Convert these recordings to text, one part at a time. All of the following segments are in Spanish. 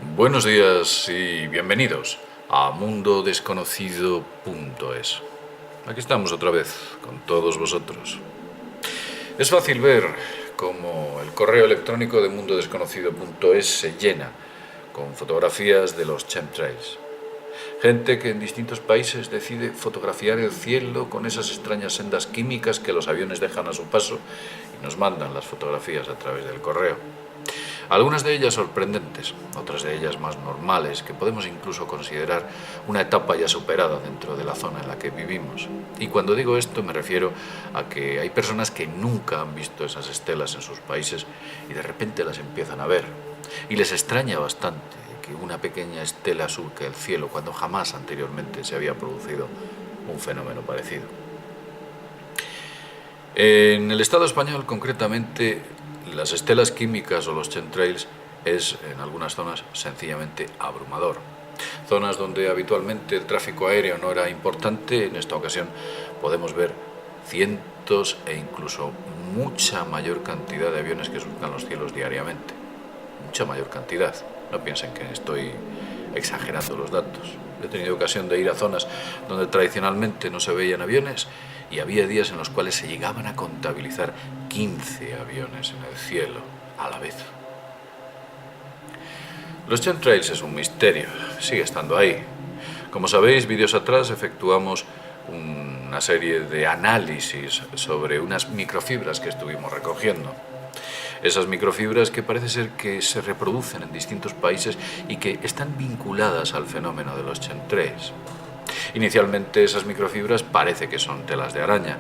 Buenos días y bienvenidos a mundodesconocido.es. Aquí estamos otra vez con todos vosotros. Es fácil ver cómo el correo electrónico de mundodesconocido.es se llena con fotografías de los chemtrails. Gente que en distintos países decide fotografiar el cielo con esas extrañas sendas químicas que los aviones dejan a su paso y nos mandan las fotografías a través del correo. Algunas de ellas sorprendentes, otras de ellas más normales, que podemos incluso considerar una etapa ya superada dentro de la zona en la que vivimos. Y cuando digo esto me refiero a que hay personas que nunca han visto esas estelas en sus países y de repente las empiezan a ver. Y les extraña bastante que una pequeña estela surque el cielo cuando jamás anteriormente se había producido un fenómeno parecido. En el Estado español, concretamente, las estelas químicas o los chemtrails es, en algunas zonas, sencillamente abrumador. Zonas donde habitualmente el tráfico aéreo no era importante, en esta ocasión podemos ver cientos e incluso mucha mayor cantidad de aviones que surcan los cielos diariamente. Mucha mayor cantidad. No piensen que estoy exagerando los datos. He tenido ocasión de ir a zonas donde tradicionalmente no se veían aviones y había días en los cuales se llegaban a contabilizar 15 aviones en el cielo a la vez. Los chemtrails es un misterio, sigue estando ahí. Como sabéis, vídeos atrás efectuamos una serie de análisis sobre unas microfibras que estuvimos recogiendo. Esas microfibras que parece ser que se reproducen en distintos países y que están vinculadas al fenómeno de los chemtrails. Inicialmente esas microfibras parece que son telas de araña,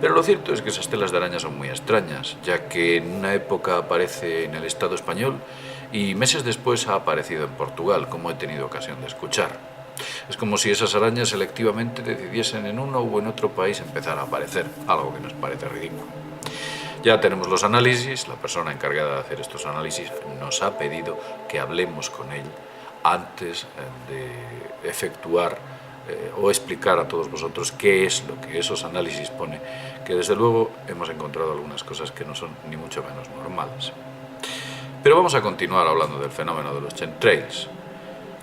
pero lo cierto es que esas telas de araña son muy extrañas, ya que en una época aparece en el Estado español y meses después ha aparecido en Portugal, como he tenido ocasión de escuchar. Es como si esas arañas selectivamente decidiesen en uno u en otro país empezar a aparecer, algo que nos parece ridículo. Ya tenemos los análisis, la persona encargada de hacer estos análisis nos ha pedido que hablemos con él antes de efectuar o explicar a todos vosotros qué es lo que esos análisis pone, que desde luego hemos encontrado algunas cosas que no son ni mucho menos normales. Pero vamos a continuar hablando del fenómeno de los chemtrails.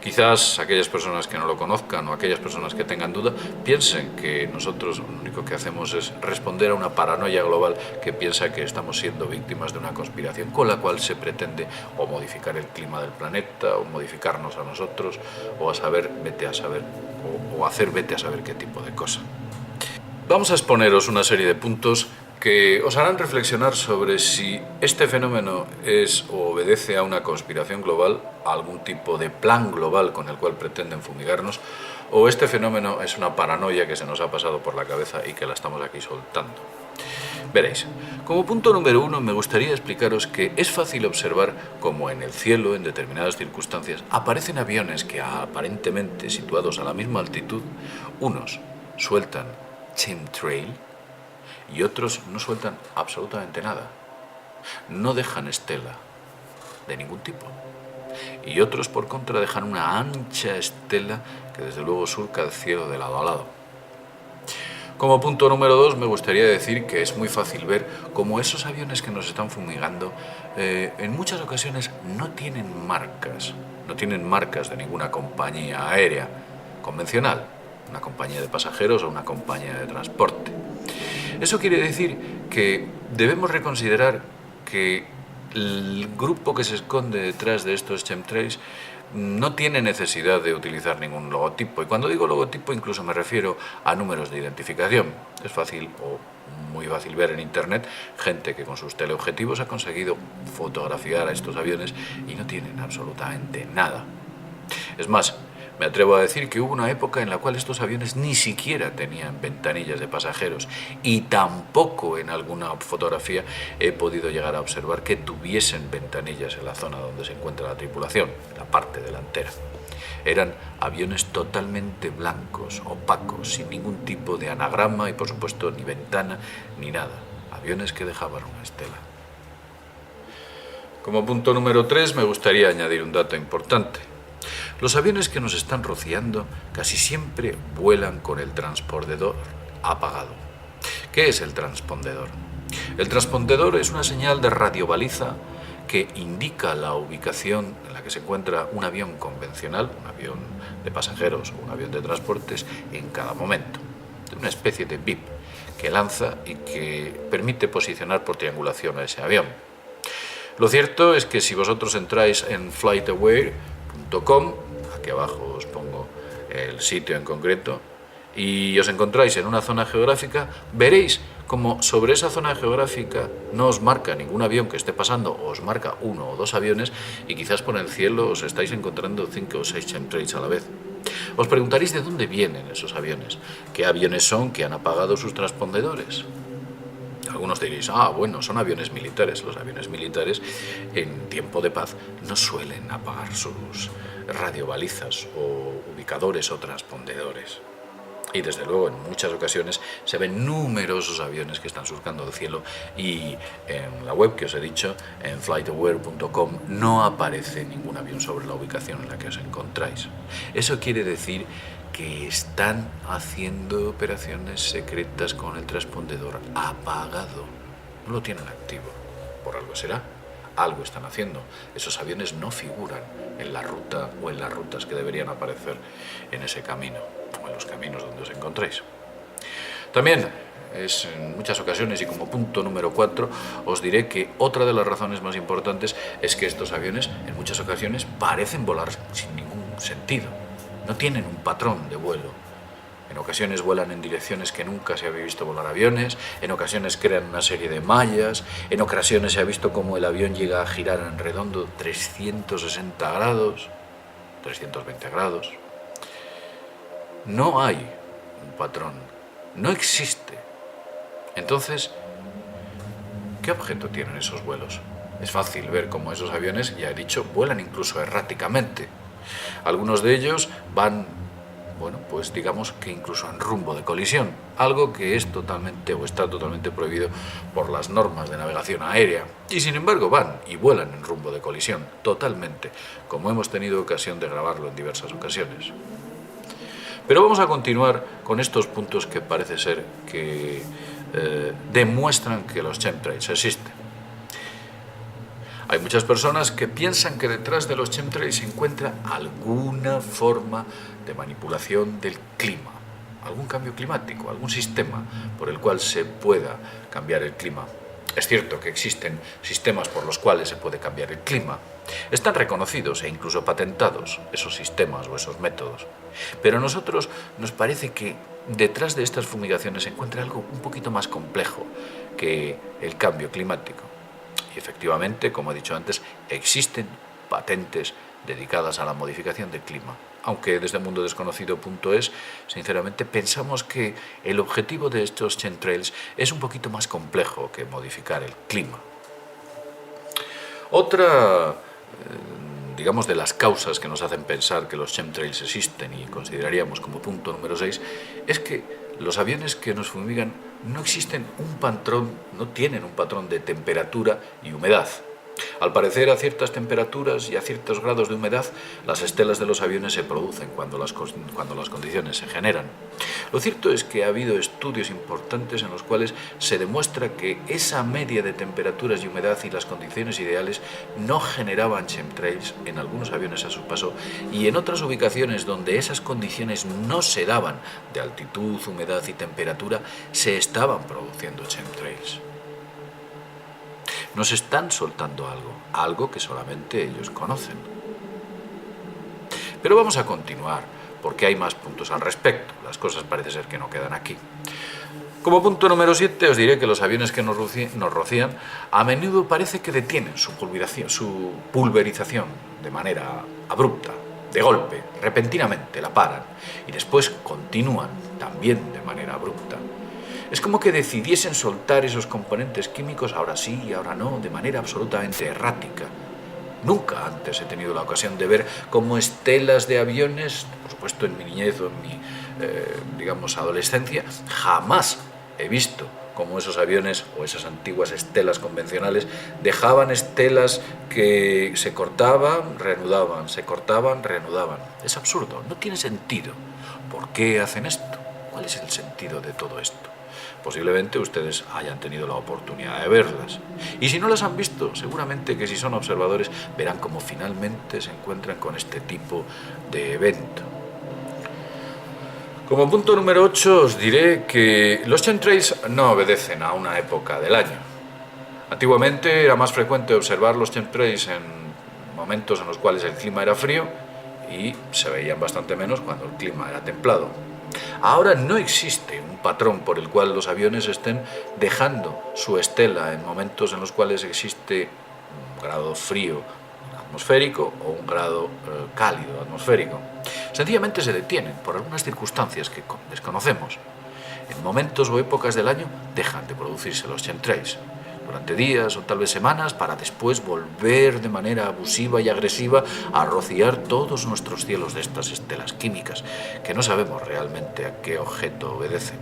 Quizás aquellas personas que no lo conozcan o aquellas personas que tengan duda piensen que nosotros lo único que hacemos es responder a una paranoia global que piensa que estamos siendo víctimas de una conspiración con la cual se pretende o modificar el clima del planeta o modificarnos a nosotros o hacer vete a saber qué tipo de cosa. Vamos a exponeros una serie de puntos que os harán reflexionar sobre si este fenómeno es o obedece a una conspiración global, a algún tipo de plan global con el cual pretenden fumigarnos, o este fenómeno es una paranoia que se nos ha pasado por la cabeza y que la estamos aquí soltando. Veréis, como punto número 1 me gustaría explicaros que es fácil observar cómo en el cielo, en determinadas circunstancias, aparecen aviones que aparentemente situados a la misma altitud, unos sueltan chemtrail y otros no sueltan absolutamente nada. No dejan estela de ningún tipo. Y otros, por contra, dejan una ancha estela que desde luego surca el cielo de lado a lado. Como punto número 2 me gustaría decir que es muy fácil ver cómo esos aviones que nos están fumigando en muchas ocasiones no tienen marcas de ninguna compañía aérea convencional, una compañía de pasajeros o una compañía de transporte. Eso quiere decir que debemos reconsiderar que el grupo que se esconde detrás de estos chemtrails no tiene necesidad de utilizar ningún logotipo. Y cuando digo logotipo incluso me refiero a números de identificación. Es fácil o muy fácil ver en internet gente que con sus teleobjetivos ha conseguido fotografiar a estos aviones y no tienen absolutamente nada. Es más, me atrevo a decir que hubo una época en la cual estos aviones ni siquiera tenían ventanillas de pasajeros y tampoco en alguna fotografía he podido llegar a observar que tuviesen ventanillas en la zona donde se encuentra la tripulación, la parte delantera. Eran aviones totalmente blancos, opacos, sin ningún tipo de anagrama y por supuesto ni ventana ni nada. Aviones que dejaban una estela. Como punto número 3 me gustaría añadir un dato importante. Los aviones que nos están rociando casi siempre vuelan con el transpondedor apagado. ¿Qué es el transpondedor? El transpondedor es una señal de radiobaliza que indica la ubicación en la que se encuentra un avión convencional, un avión de pasajeros o un avión de transportes en cada momento. Una especie de bip que lanza y que permite posicionar por triangulación a ese avión. Lo cierto es que si vosotros entráis en flightaware.com, aquí abajo os pongo el sitio en concreto, y os encontráis en una zona geográfica, veréis como sobre esa zona geográfica no os marca ningún avión que esté pasando, os marca uno o dos aviones, y quizás por el cielo os estáis encontrando 5 o 6 chemtrails a la vez. Os preguntaréis de dónde vienen esos aviones, qué aviones son que han apagado sus transpondedores. Algunos diréis, bueno, son aviones militares. Los aviones militares en tiempo de paz no suelen apagar sus radiobalizas o ubicadores o transpondedores. Y desde luego en muchas ocasiones se ven numerosos aviones que están surcando el cielo, y en la web que os he dicho, en flightaware.com, no aparece ningún avión sobre la ubicación en la que os encontráis. Eso quiere decir que están haciendo operaciones secretas con el transpondedor apagado. No lo tienen activo. Por algo será. Algo están haciendo. Esos aviones no figuran en la ruta o en las rutas que deberían aparecer en ese camino, o en los caminos donde os encontréis. También es en muchas ocasiones, y como punto número 4, os diré que otra de las razones más importantes es que estos aviones en muchas ocasiones parecen volar sin ningún sentido. No tienen un patrón de vuelo. En ocasiones vuelan en direcciones que nunca se había visto volar aviones, en ocasiones crean una serie de mallas, en ocasiones se ha visto cómo el avión llega a girar en redondo 360 grados, 320 grados. No hay un patrón, no existe. Entonces, ¿qué objeto tienen esos vuelos? Es fácil ver cómo esos aviones, ya he dicho, vuelan incluso erráticamente. Algunos de ellos van, pues digamos que incluso en rumbo de colisión, algo que es totalmente o está totalmente prohibido por las normas de navegación aérea, y sin embargo van y vuelan en rumbo de colisión, totalmente, como hemos tenido ocasión de grabarlo en diversas ocasiones. Pero vamos a continuar con estos puntos que parece ser que demuestran que los chemtrails existen. Hay muchas personas que piensan que detrás de los chemtrails se encuentra alguna forma de manipulación del clima, algún cambio climático, algún sistema por el cual se pueda cambiar el clima. Es cierto que existen sistemas por los cuales se puede cambiar el clima. Están reconocidos e incluso patentados esos sistemas o esos métodos. Pero a nosotros nos parece que detrás de estas fumigaciones se encuentra algo un poquito más complejo que el cambio climático. Y efectivamente, como he dicho antes, existen patentes dedicadas a la modificación del clima. Aunque desde mundodesconocido.es, sinceramente, pensamos que el objetivo de estos chemtrails es un poquito más complejo que modificar el clima. Otra, digamos, de las causas que nos hacen pensar que los chemtrails existen, y consideraríamos como punto número 6, es que los aviones que nos fumigan no tienen un patrón de temperatura y humedad. Al parecer, a ciertas temperaturas y a ciertos grados de humedad, las estelas de los aviones se producen cuando las condiciones se generan. Lo cierto es que ha habido estudios importantes en los cuales se demuestra que esa media de temperaturas y humedad y las condiciones ideales no generaban chemtrails en algunos aviones a su paso, y en otras ubicaciones donde esas condiciones no se daban de altitud, humedad y temperatura, se estaban produciendo chemtrails. Nos están soltando algo que solamente ellos conocen. Pero vamos a continuar, porque hay más puntos al respecto. Las cosas parece ser que no quedan aquí. Como punto número 7 os diré que los aviones que nos rocían a menudo parece que detienen su pulverización de manera abrupta, de golpe, repentinamente la paran, y después continúan también de manera abrupta. Es como que decidiesen soltar esos componentes químicos ahora sí y ahora no, de manera absolutamente errática. Nunca antes he tenido la ocasión de ver cómo estelas de aviones, por supuesto en mi niñez o en mi, adolescencia, jamás he visto cómo esos aviones o esas antiguas estelas convencionales dejaban estelas que se cortaban, reanudaban, se cortaban, reanudaban. Es absurdo, no tiene sentido. ¿Por qué hacen esto? ¿Cuál es el sentido de todo esto? Posiblemente ustedes hayan tenido la oportunidad de verlas. Y si no las han visto, seguramente que si son observadores verán cómo finalmente se encuentran con este tipo de evento. Como punto número 8 os diré que los chemtrails no obedecen a una época del año. Antiguamente era más frecuente observar los chemtrails en momentos en los cuales el clima era frío y se veían bastante menos cuando el clima era templado. Ahora no existe un patrón por el cual los aviones estén dejando su estela en momentos en los cuales existe un grado frío atmosférico o un grado cálido atmosférico. Sencillamente se detienen por algunas circunstancias que desconocemos. En momentos o épocas del año dejan de producirse los chemtrails durante días o tal vez semanas para después volver de manera abusiva y agresiva a rociar todos nuestros cielos de estas estelas químicas que no sabemos realmente a qué objeto obedecen,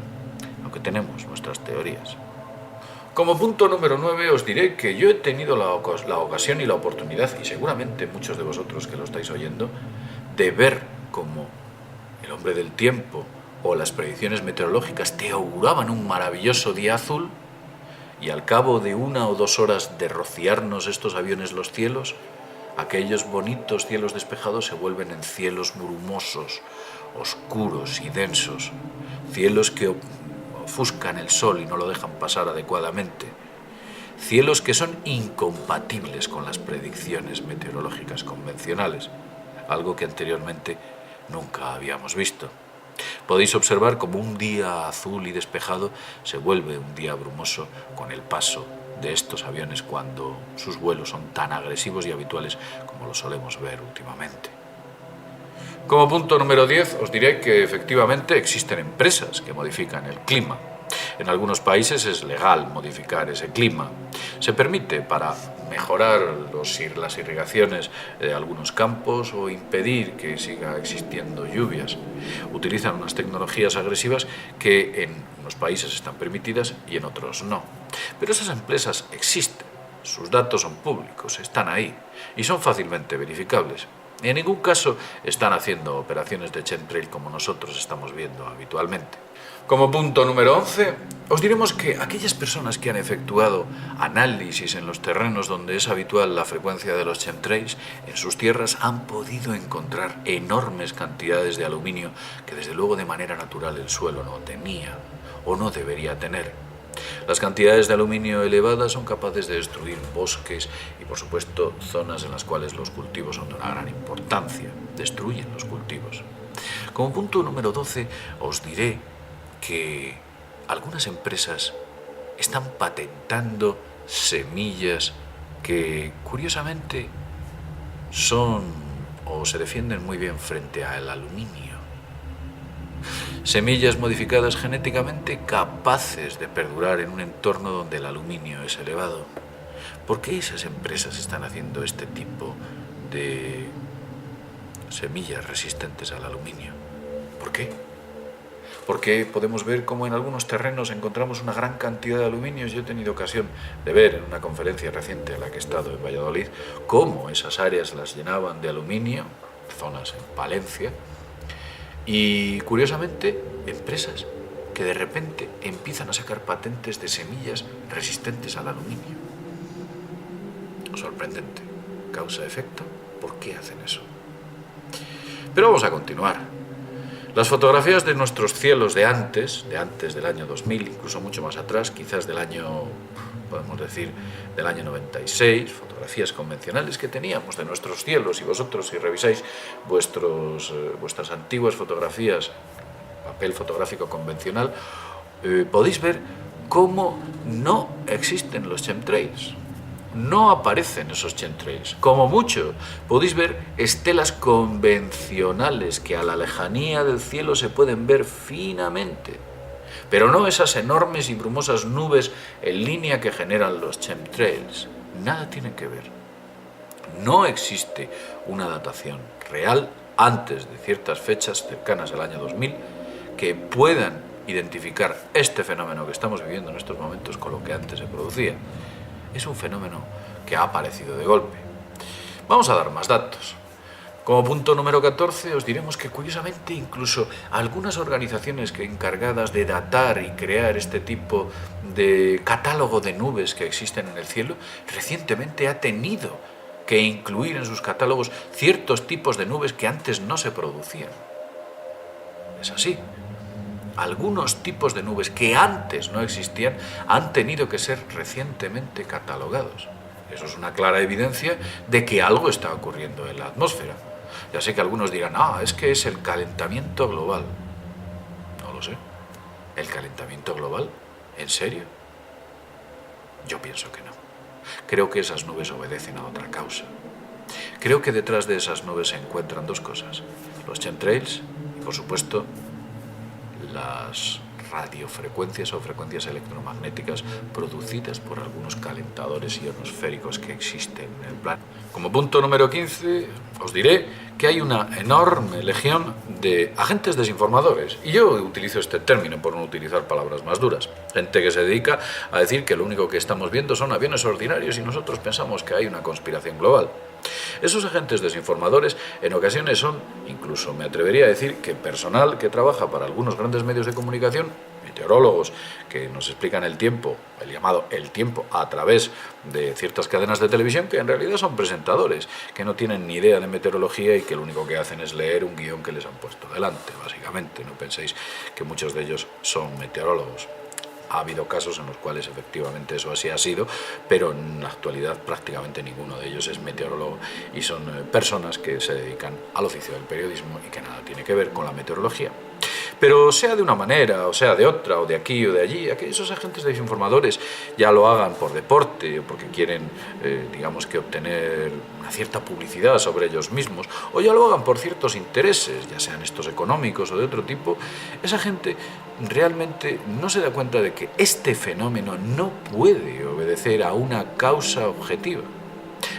aunque tenemos nuestras teorías. Como punto número 9 os diré que yo he tenido la ocasión y la oportunidad, y seguramente muchos de vosotros que lo estáis oyendo, de ver cómo el hombre del tiempo o las predicciones meteorológicas te auguraban un maravilloso día azul y al cabo de 1 o 2 horas de rociarnos estos aviones los cielos, aquellos bonitos cielos despejados se vuelven en cielos brumosos, oscuros y densos, cielos que ofuscan el sol y no lo dejan pasar adecuadamente, cielos que son incompatibles con las predicciones meteorológicas convencionales, algo que anteriormente nunca habíamos visto. Podéis observar cómo un día azul y despejado se vuelve un día brumoso con el paso de estos aviones cuando sus vuelos son tan agresivos y habituales como lo solemos ver últimamente. Como punto número 10 os diré que efectivamente existen empresas que modifican el clima. En algunos países es legal modificar ese clima. Se permite para mejorar las irrigaciones de algunos campos o impedir que siga existiendo lluvias. Utilizan unas tecnologías agresivas que en unos países están permitidas y en otros no. Pero esas empresas existen, sus datos son públicos, están ahí y son fácilmente verificables. En ningún caso están haciendo operaciones de chemtrail como nosotros estamos viendo habitualmente. Como punto número 11, os diremos que aquellas personas que han efectuado análisis en los terrenos donde es habitual la frecuencia de los chemtrails, en sus tierras han podido encontrar enormes cantidades de aluminio que desde luego de manera natural el suelo no tenía o no debería tener. Las cantidades de aluminio elevadas son capaces de destruir bosques y, por supuesto, zonas en las cuales los cultivos son de una gran importancia. Destruyen los cultivos. Como punto número 12, os diré que algunas empresas están patentando semillas que, curiosamente, son o se defienden muy bien frente al aluminio. Semillas modificadas genéticamente capaces de perdurar en un entorno donde el aluminio es elevado. ¿Por qué esas empresas están haciendo este tipo de semillas resistentes al aluminio? ¿Por qué? Porque podemos ver cómo en algunos terrenos encontramos una gran cantidad de aluminio. Yo he tenido ocasión de ver en una conferencia reciente en la que he estado en Valladolid cómo esas áreas las llenaban de aluminio, zonas en Palencia, y curiosamente empresas que de repente empiezan a sacar patentes de semillas resistentes al aluminio. Sorprendente. Causa-efecto. ¿Por qué hacen eso? Pero vamos a continuar. Las fotografías de nuestros cielos de antes del año 2000, incluso mucho más atrás, quizás del año, podemos decir, del año 96, fotografías convencionales que teníamos de nuestros cielos, y vosotros si revisáis vuestras antiguas fotografías, papel fotográfico convencional, podéis ver cómo no existen los chemtrails. No aparecen esos chemtrails. Como mucho, podéis ver estelas convencionales que a la lejanía del cielo se pueden ver finamente, pero no esas enormes y brumosas nubes en línea que generan los chemtrails. Nada tienen que ver. No existe una datación real antes de ciertas fechas cercanas al año 2000 que puedan identificar este fenómeno que estamos viviendo en estos momentos con lo que antes se producía. Es un fenómeno que ha aparecido de golpe. Vamos a dar más datos. Como punto número 14 os diremos que curiosamente incluso algunas organizaciones encargadas de datar y crear este tipo de catálogo de nubes que existen en el cielo recientemente ha tenido que incluir en sus catálogos ciertos tipos de nubes que antes no se producían. Es así. Algunos tipos de nubes que antes no existían han tenido que ser recientemente catalogados. Eso es una clara evidencia de que algo está ocurriendo en la atmósfera. Ya sé que algunos dirán, es que es el calentamiento global. No lo sé. ¿El calentamiento global? ¿En serio? Yo pienso que no. Creo que esas nubes obedecen a otra causa. Creo que detrás de esas nubes se encuentran dos cosas. Los chemtrails y, por supuesto, las radiofrecuencias o frecuencias electromagnéticas producidas por algunos calentadores ionosféricos que existen en el planeta. Como punto número 15, os diré que hay una enorme legión de agentes desinformadores. Y yo utilizo este término por no utilizar palabras más duras. Gente que se dedica a decir que lo único que estamos viendo son aviones ordinarios y nosotros pensamos que hay una conspiración global. Esos agentes desinformadores en ocasiones son, incluso me atrevería a decir, que personal que trabaja para algunos grandes medios de comunicación, meteorólogos que nos explican el tiempo, el llamado el tiempo, a través de ciertas cadenas de televisión que en realidad son presentadores, que no tienen ni idea de meteorología y que lo único que hacen es leer un guión que les han puesto delante, básicamente. No penséis que muchos de ellos son meteorólogos. Ha habido casos en los cuales efectivamente eso así ha sido, pero en la actualidad prácticamente ninguno de ellos es meteorólogo y son personas que se dedican al oficio del periodismo y que nada tiene que ver con la meteorología. Pero sea de una manera, o sea de otra, o de aquí o de allí, esos agentes desinformadores ya lo hagan por deporte o porque quieren, digamos que obtener una cierta publicidad sobre ellos mismos, o ya lo hagan por ciertos intereses, ya sean estos económicos o de otro tipo, esa gente realmente no se da cuenta de que este fenómeno no puede obedecer a una causa objetiva.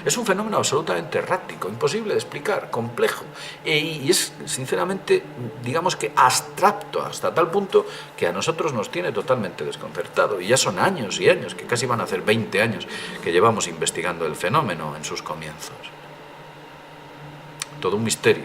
Es un fenómeno absolutamente errático, imposible de explicar, complejo y es sinceramente, digamos que abstracto hasta tal punto que a nosotros nos tiene totalmente desconcertado. Y ya son años y años, que casi van a hacer 20 años que llevamos investigando el fenómeno en sus comienzos. Todo un misterio.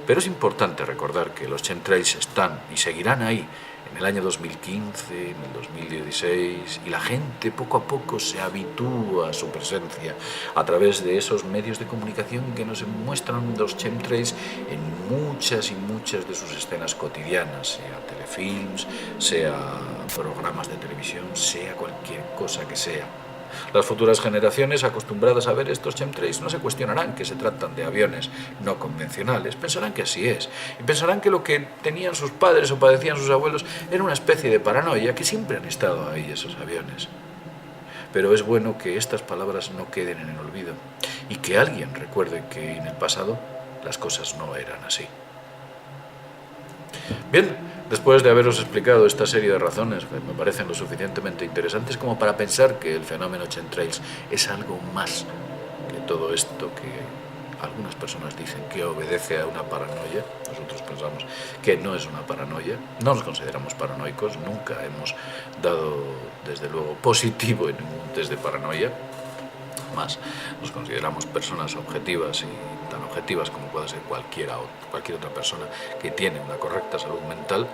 Pero es importante recordar que los chemtrails están y seguirán ahí en el año 2015, en el 2016, y la gente poco a poco se habitúa a su presencia a través de esos medios de comunicación que nos muestran los chemtrails en muchas y muchas de sus escenas cotidianas, sea telefilms, sea programas de televisión, sea cualquier cosa que sea. Las futuras generaciones acostumbradas a ver estos chemtrails no se cuestionarán que se tratan de aviones no convencionales, pensarán que así es, y pensarán que lo que tenían sus padres o padecían sus abuelos era una especie de paranoia, que siempre han estado ahí esos aviones. Pero es bueno que estas palabras no queden en el olvido y que alguien recuerde que en el pasado las cosas no eran así. Bien, después de haberos explicado esta serie de razones que me parecen lo suficientemente interesantes como para pensar que el fenómeno chemtrails es algo más que todo esto que algunas personas dicen que obedece a una paranoia, nosotros pensamos que no es una paranoia, no nos consideramos paranoicos, nunca hemos dado desde luego positivo en ningún test de paranoia, más nos consideramos personas objetivas y tan objetivas como pueda ser cualquier otra persona que tiene una correcta salud mental.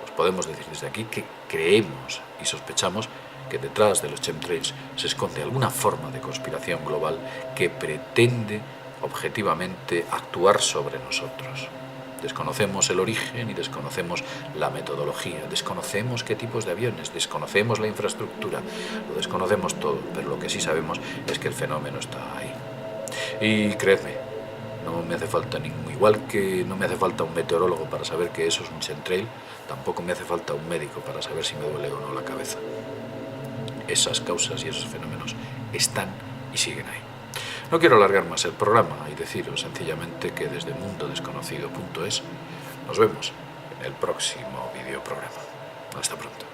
Os podemos decir desde aquí que creemos y sospechamos que detrás de los chemtrails se esconde alguna forma de conspiración global que pretende objetivamente actuar sobre nosotros. Desconocemos el origen y desconocemos la metodología, desconocemos qué tipos de aviones, desconocemos la infraestructura, lo desconocemos todo, pero lo que sí sabemos es que el fenómeno está ahí. Y creedme, no me hace falta igual que no me hace falta un meteorólogo para saber que eso es un chemtrail, tampoco me hace falta un médico para saber si me duele o no la cabeza. Esas causas y esos fenómenos están y siguen ahí. No quiero alargar más el programa y deciros sencillamente que desde mundodesconocido.es nos vemos en el próximo videoprograma. Hasta pronto.